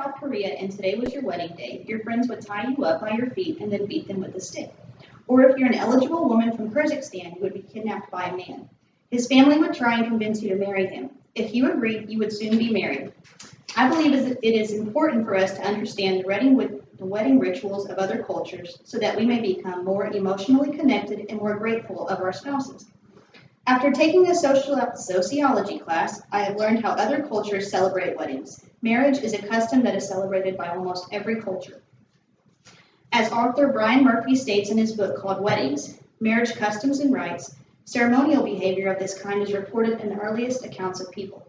South Korea and today was your wedding day, your friends would tie you up by your feet and then beat them with a stick. Or if you're an eligible woman from Kyrgyzstan, you would be kidnapped by a man. His family would try and convince you to marry him. If you agreed, you would soon be married. I believe it is important for us to understand the wedding rituals of other cultures so that we may become more emotionally connected and more grateful of our spouses. After taking a sociology class, I have learned how other cultures celebrate weddings. Marriage is a custom that is celebrated by almost every culture. As author Brian Murphy states in his book called Weddings, Marriage Customs and Rites, ceremonial behavior of this kind is reported in the earliest accounts of people.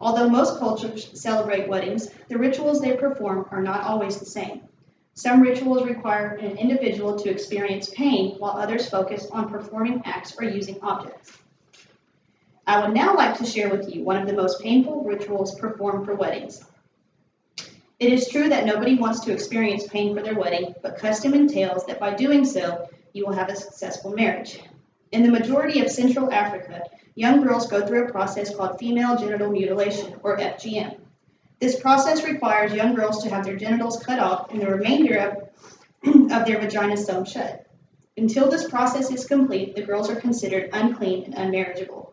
Although most cultures celebrate weddings, the rituals they perform are not always the same. Some rituals require an individual to experience pain, while others focus on performing acts or using objects. I would now like to share with you one of the most painful rituals performed for weddings. It is true that nobody wants to experience pain for their wedding, but custom entails that by doing so, you will have a successful marriage. In the majority of Central Africa, young girls go through a process called female genital mutilation, or FGM. This process requires young girls to have their genitals cut off and the remainder of their vagina sewn shut. Until this process is complete, the girls are considered unclean and unmarriageable.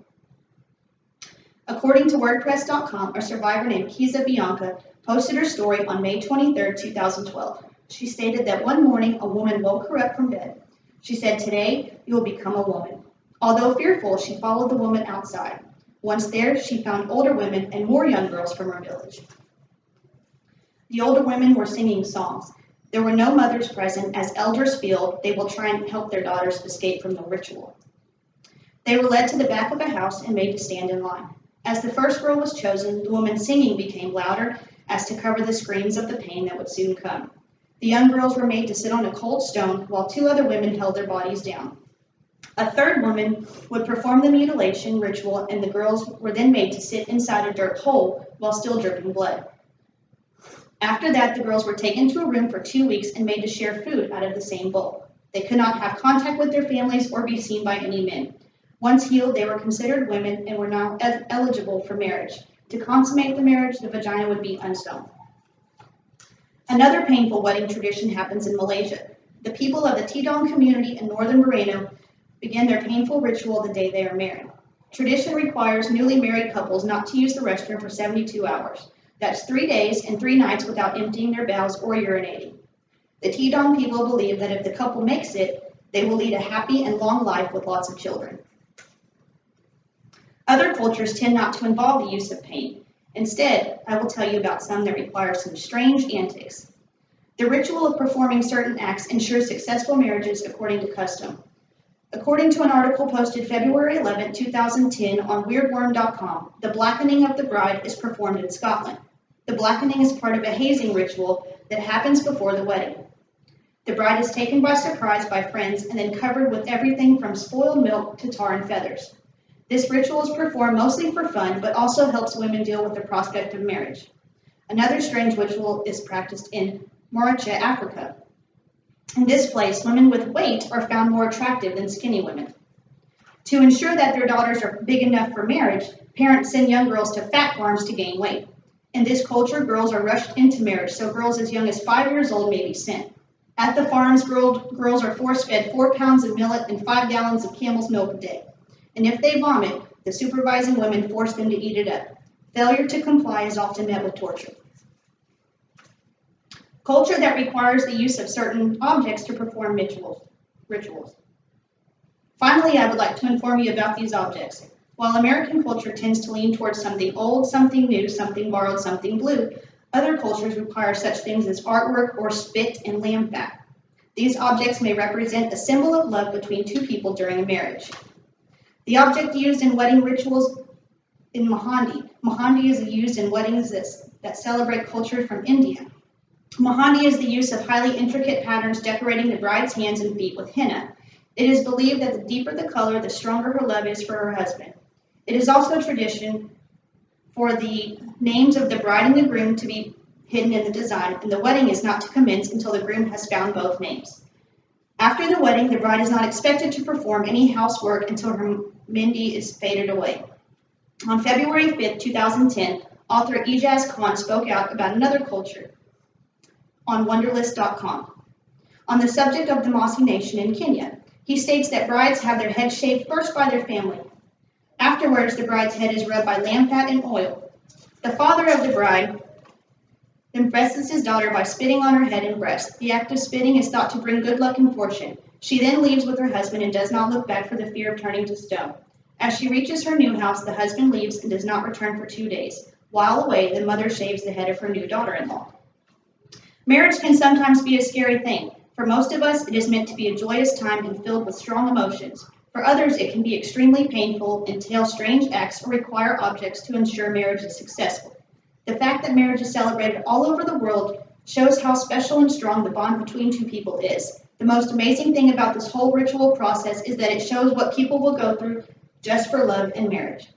According to WordPress.com, a survivor named Kiza Bianca posted her story on May 23, 2012. She stated that one morning a woman woke her up from bed. She said, "Today you will become a woman." Although fearful, she followed the woman outside. Once there, she found older women and more young girls from her village. The older women were singing songs. There were no mothers present, as elders feel they will try and help their daughters escape from the ritual. They were led to the back of a house and made to stand in line. As the first girl was chosen, the woman's singing became louder as to cover the screams of the pain that would soon come. The young girls were made to sit on a cold stone while two other women held their bodies down. A third woman would perform the mutilation ritual, and the girls were then made to sit inside a dirt hole while still dripping blood. After that, the girls were taken to a room for 2 weeks and made to share food out of the same bowl. They could not have contact with their families or be seen by any men. Once healed, they were considered women and were now eligible for marriage. To consummate the marriage, the vagina would be unsewn. Another painful wedding tradition happens in Malaysia. The people of the Tidong community in northern Borneo begin their painful ritual the day they are married. Tradition requires newly married couples not to use the restroom for 72 hours. That's 3 days and 3 nights without emptying their bowels or urinating. The Tidong people believe that if the couple makes it, they will lead a happy and long life with lots of children. Other cultures tend not to involve the use of pain. Instead, I will tell you about some that require some strange antics. The ritual of performing certain acts ensures successful marriages according to custom. According to an article posted February 11, 2010 on weirdworm.com, the blackening of the bride is performed in Scotland. The blackening is part of a hazing ritual that happens before the wedding. The bride is taken by surprise by friends and then covered with everything from spoiled milk to tar and feathers. This ritual is performed mostly for fun, but also helps women deal with the prospect of marriage. Another strange ritual is practiced in Mauritania, Africa. In this place, women with weight are found more attractive than skinny women. To ensure that their daughters are big enough for marriage, parents send young girls to fat farms to gain weight. In this culture, girls are rushed into marriage, so girls as young as 5 years old may be sent. At the farms, girls are force-fed 4 pounds of millet and 5 gallons of camel's milk a day. And if they vomit, the supervising women force them to eat it up. Failure to comply is often met with torture. Culture that requires the use of certain objects to perform rituals. Finally, I would like to inform you about these objects. While American culture tends to lean towards something old, something new, something borrowed, something blue, other cultures require such things as artwork or spit and lamb fat. These objects may represent a symbol of love between two people during a marriage. The object used in wedding rituals in Mahandi. Mahandi is used in weddings that celebrate culture from India. Mahandi is the use of highly intricate patterns decorating the bride's hands and feet with henna. It is believed that the deeper the color, the stronger her love is for her husband. It is also tradition for the names of the bride and the groom to be hidden in the design, and the wedding is not to commence until the groom has found both names. After the wedding, the bride is not expected to perform any housework until her mehndi is faded away. On February 5, 2010, Author Ijaz Khan spoke out about another culture on Wonderlist.com on the subject of the Masi Nation in Kenya. He states that brides have their heads shaved first by their family. Afterwards, the bride's head is rubbed by lamb fat and oil. The father of the bride impresses his daughter by spitting on her head and breast. The act of spitting is thought to bring good luck and fortune. She then leaves with her husband and does not look back for the fear of turning to stone. As she reaches her new house, the husband leaves and does not return for 2 days. While away, the mother shaves the head of her new daughter-in-law. Marriage can sometimes be a scary thing. For most of us, it is meant to be a joyous time and filled with strong emotions. For others, it can be extremely painful, entail strange acts, or require objects to ensure marriage is successful. The fact that marriage is celebrated all over the world shows how special and strong the bond between two people is. The most amazing thing about this whole ritual process is that it shows what people will go through just for love and marriage.